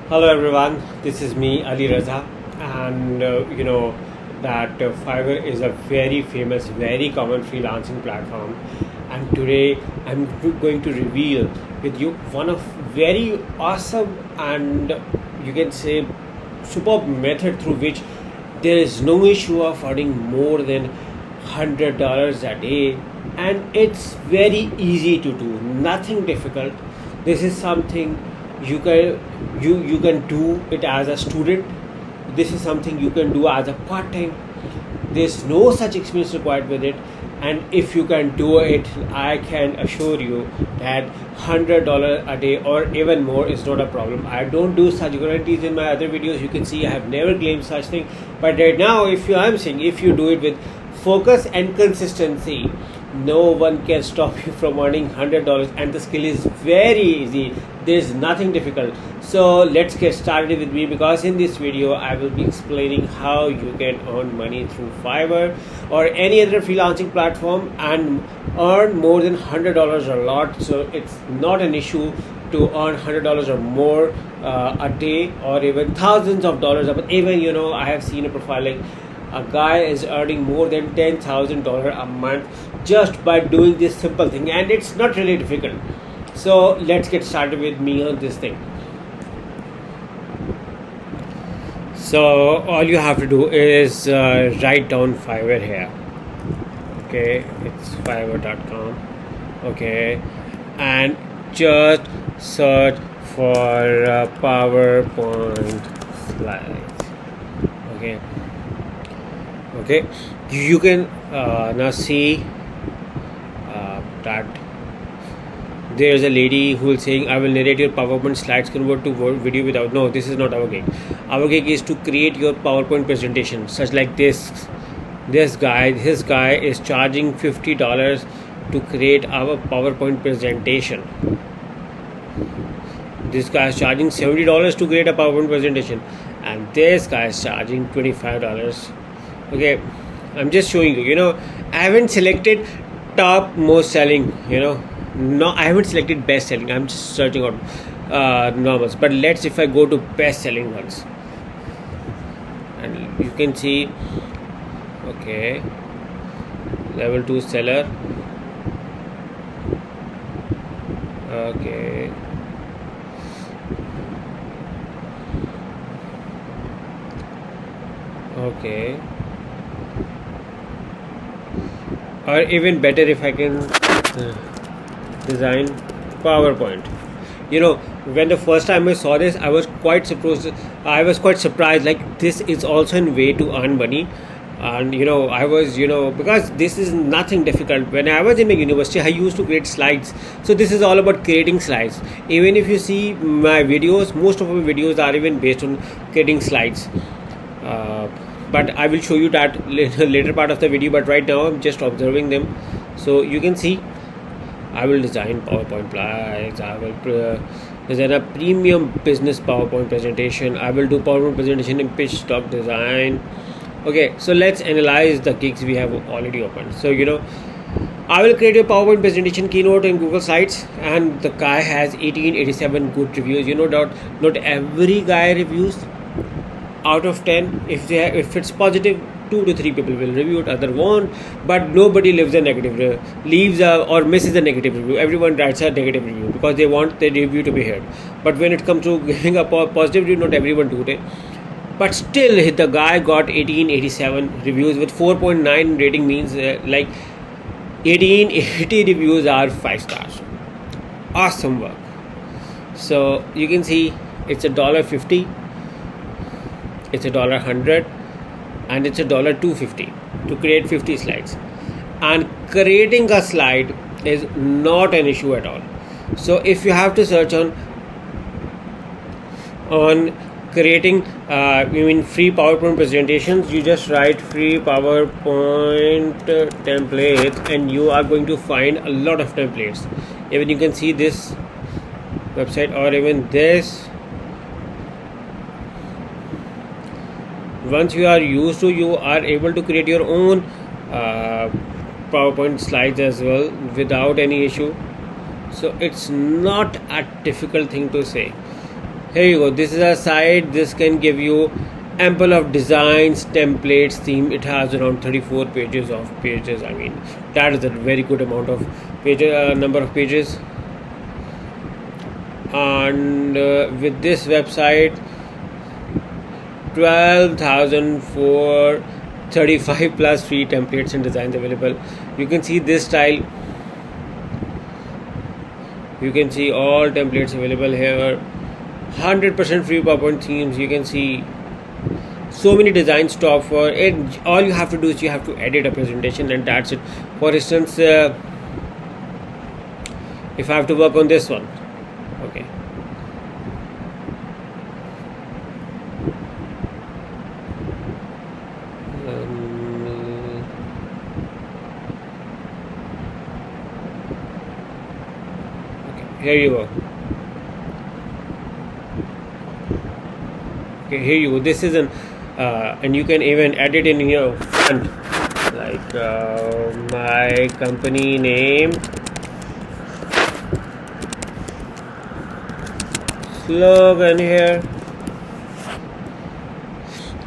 Hello everyone, this is me Ali Raza, and Fiverr is a very famous, very common freelancing platform. And today I'm going to reveal with you one of very awesome and you can say superb method through which there is no issue of earning more than $100 a day, and it's very easy to do, nothing difficult. This is something you can do it as a student. This is something you can do as a part time. There's no such experience required with it, and if you can do it, I can assure you that $100 a day or even more is not a problem. I don't do such guarantees in my other videos. You can see I have never claimed such thing, but right now, I'm saying, if you do it with focus and consistency, no one can stop you from earning $100, and the skill is very easy. There's nothing difficult. So let's get started with me, because in this video I will be explaining how you can earn money through Fiverr or any other freelancing platform and earn more than $100 a lot. So it's not an issue to earn $100 or more a day, or even thousands of dollars. But even I have seen a profile like a guy is earning more than $10,000 a month just by doing this simple thing, and it's not really difficult. So let's get started with me on this thing. So all you have to do is write down Fiverr here. Okay, it's fiverr.com. Okay, and just search for PowerPoint slides. Okay, you can now see that there's a lady who is saying, I will narrate your PowerPoint slides, convert to video without. No, this is not our gig. Our gig is to create your PowerPoint presentation, such like this. His guy is charging $50 to create our PowerPoint presentation. This guy is charging $70 to create a PowerPoint presentation, and this guy is charging $25. Okay, I'm just showing you. I haven't selected top most selling. No, I haven't selected best selling. I'm just searching out normals. But if I go to best selling ones, and you can see, okay, level 2 seller. Okay. Okay. Or even better, if I can design PowerPoint. When the first time I saw this, I was quite surprised. Like, this is also a way to earn money. And I was because this is nothing difficult. When I was in my university, I used to create slides. So this is all about creating slides. Even if you see my videos, most of my videos are even based on creating slides. But I will show you that later part of the video, but right now I'm just observing them. So you can see I will design PowerPoint slides. I will design a premium business PowerPoint presentation. I will do PowerPoint presentation in pitch stock design. Okay, so let's analyze the gigs we have already opened. So I will create a PowerPoint presentation keynote in Google Sites, and the guy has 1887 good reviews. Not every guy reviews out of 10. If it's positive, 2 to 3 people will review it, other won't. But nobody leaves or misses a negative review. Everyone writes a negative review because they want the review to be heard. But when it comes to giving a positive review, not everyone do it. But still, the guy got 1887 reviews with 4.9 rating, means like 1880 reviews are 5 stars. Awesome work. So you can see it's $1.50. It's $100, and it's $250 to create 50 slides. And creating a slide is not an issue at all. So if you have to search on creating free PowerPoint presentations, you just write free PowerPoint template, and you are going to find a lot of templates. Even you can see this website, or even this. Once you are used to, you are able to create your own PowerPoint slides as well without any issue. So it's not a difficult thing to say. Here you go. This is a site. This can give you ample of designs, templates, theme. It has around 34 pages of pages. I mean, that is a very good amount of pages, number of pages. And with this website, 12,000 for 35 plus free templates and designs available. You can see this style. You can see all templates available here. 100% free PowerPoint themes. You can see so many designs to offer. And all you have to do is you have to edit a presentation, and that's it. For instance, if I have to work on this one, okay. Here you go. Okay, here you go. This is an and you can even edit in your front, like my company name, slogan here.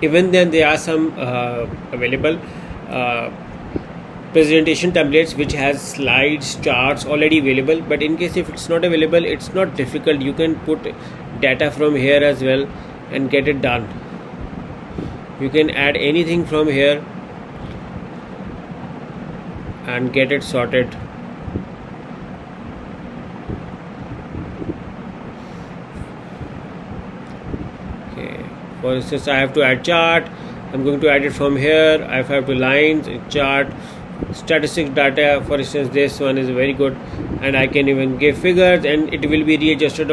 Even then there are some available presentation templates which has slides, charts already available. But in case if it's not available, it's not difficult. You can put data from here as well and get it done. You can add anything from here and get it sorted. Okay, for instance, I have to add chart. I'm going to add it from here. If I have to lines, chart, statistics data. For instance, this one is very good, and I can even give figures, and it will be readjusted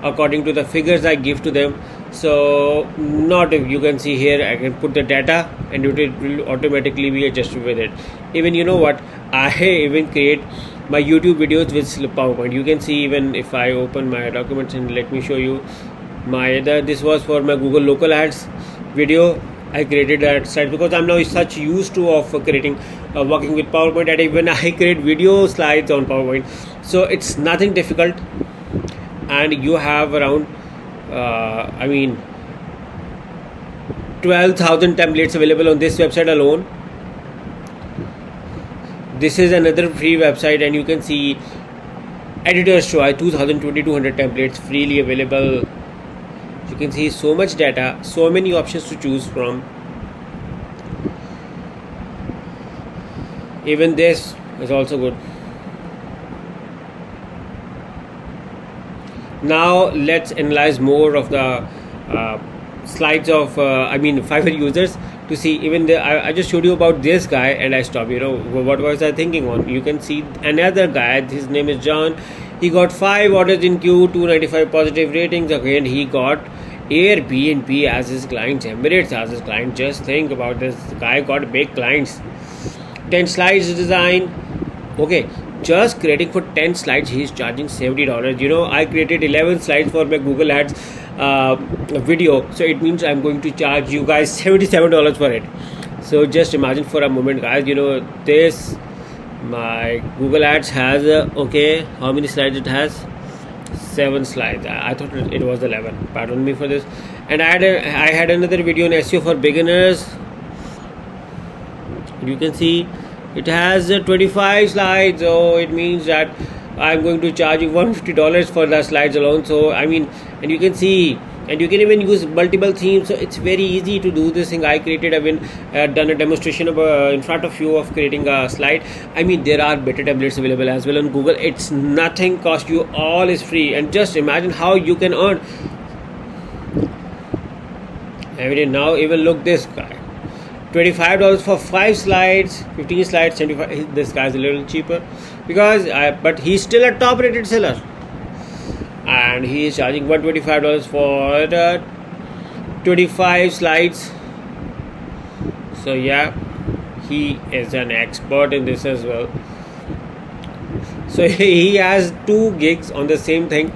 according to the figures I give to them. So not if you can see here, I can put the data and it will automatically be adjusted with it. Even you know what, I even create my YouTube videos with PowerPoint. You can see even if I open my documents, and let me show you my this was for my Google local ads video. I created that site because I'm now such used to of creating working with PowerPoint, and even I create video slides on PowerPoint. So it's nothing difficult, and you have around 12,000 templates available on this website alone. This is another free website, and you can see editor's choice, 2,200 templates freely available. You can see so much data, so many options to choose from. Even this is also good. Now let's analyze more of the slides of Fiverr users to see. Even I just showed you about this guy and I stopped. What was I thinking on? You can see another guy. His name is John. He got 5 orders in queue, 295 positive ratings. Again, he got Airbnb as his clients, Emirates as his client. Just think about this. The guy got big clients. 10 slides design. Okay, just creating for 10 slides he is charging $70. I created 11 slides for my Google ads video, so it means I'm going to charge you guys $77 for it. So just imagine for a moment, guys. This my Google ads has okay, how many slides it has? 7 slides. I thought it was 11. Pardon me for this. And I had another video on SEO for beginners. You can see it has 25 slides. So it means that I'm going to charge you $150 for the slides alone. So and you can see, and you can even use multiple themes. So it's very easy to do this thing. I've done a demonstration in front of you of creating a slide. There are better templates available as well on Google. It's nothing cost you, all is free. And just imagine how you can earn. Now even look this guy, $25 for 5 slides, 15 slides, 75. This guy's a little cheaper but he's still a top rated seller, and he is charging $125 for the 25 slides. So yeah, he is an expert in this as well. So he has 2 gigs on the same thing.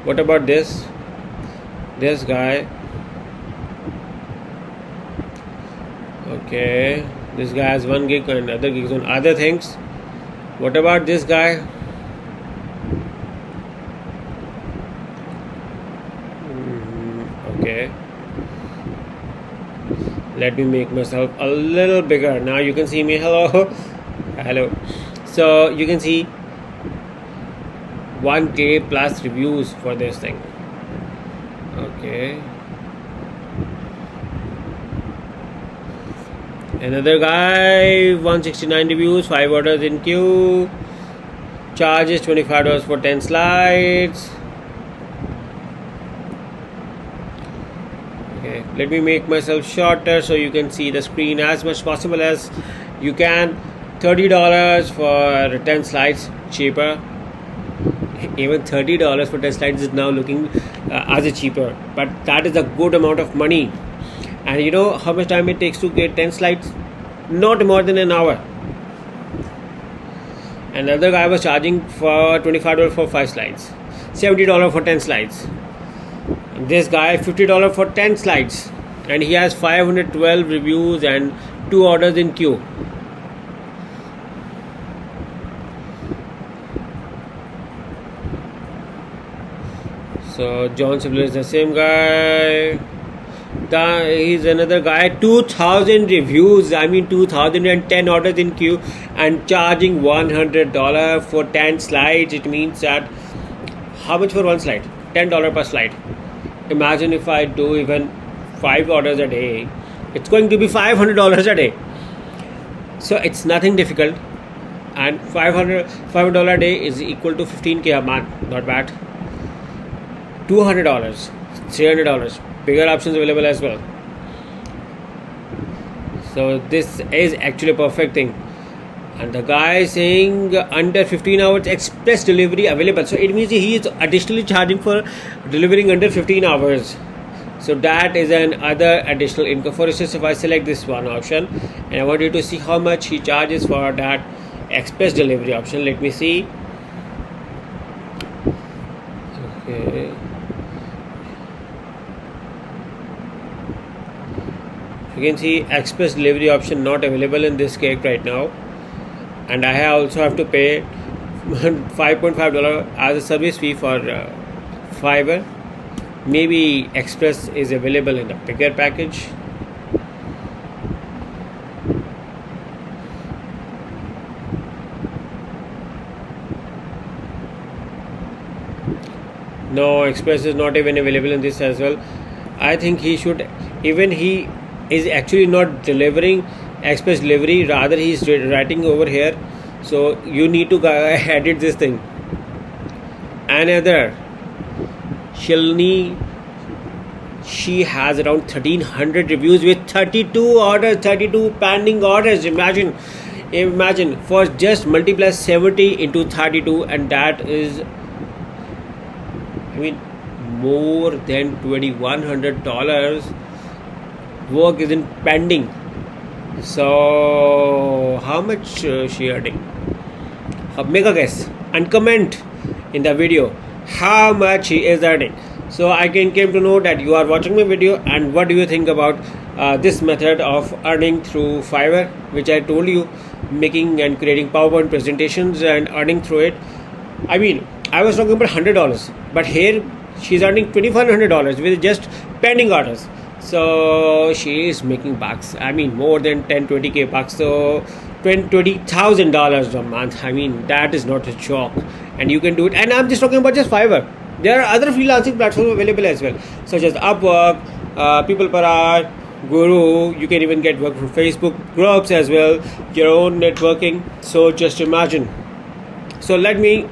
What about this guy? Okay, this guy has 1 gig and other gigs on other things. What about this guy? Okay, let me make myself a little bigger. Now you can see me. Hello. Hello. So you can see 1K plus reviews for this thing. Okay, another guy, 169 reviews, 5 orders in queue, charges $25 for 10 slides. Okay, let me make myself shorter so you can see the screen as much possible as you can. $30 for 10 slides, cheaper. Even $30 for 10 slides is now looking as a cheaper, but that is a good amount of money. And you know how much time it takes to get 10 slides? Not more than an hour. Another guy was charging for $25 for 5 slides, $70 for 10 slides. This guy $50 for 10 slides, and he has 512 reviews and 2 orders in queue. So John Sibler is the same guy. He's another guy, 2000 reviews, I mean 2010 orders in queue, and charging $100 for 10 slides. It means that how much for one slide? $10 per slide. Imagine if I do even 5 orders a day, it's going to be $500 a day. So it's nothing difficult, and $500 a day is equal to 15K a month. Not bad. $200, $300, bigger options available as well. So this is actually a perfect thing. And the guy is saying under 15 hours express delivery available. So it means he is additionally charging for delivering under 15 hours. So that is another additional income. For instance, if I select this one option and I want you to see how much he charges for that express delivery option. Let me see. Okay. You can see express delivery option not available in this cake right now, and I also have to pay $5.5 as a service fee for Fiverr. Maybe express is available in a bigger package. No, express is not even available in this as well. I think he should, even he is actually not delivering express delivery, rather he is writing over here. So you need to edit this thing. Another Shalini, she has around 1300 reviews with 32 orders, 32 pending orders. Imagine for just multiply 70 into 32, and that is, I mean, more than $2,100 work isn't pending. So how much she earning? Make a guess and comment in the video how much he is earning, so I came to know that you are watching my video. And what do you think about this method of earning through Fiverr, which I told you, making and creating PowerPoint presentations and earning through it? I mean, I was talking about $100, but here she's earning $2,100 with just pending orders. So she is making bucks. I mean, more than 10-20K bucks. So $20,000 a month. I mean, that is not a joke, and you can do it. And I'm just talking about just Fiverr. There are other freelancing platforms available as well, such as Upwork, People Per Hour, Guru. You can even get work from Facebook groups as well, your own networking. So just imagine. So let me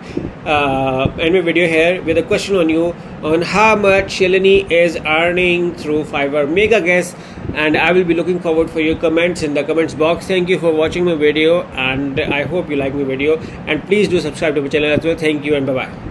end my video here with a question on you on how much Shalini is earning through Fiverr. Make a guess, and I will be looking forward for your comments in the comments box. Thank you for watching my video, and I hope you like my video, and please do subscribe to my channel as well. Thank you and bye bye.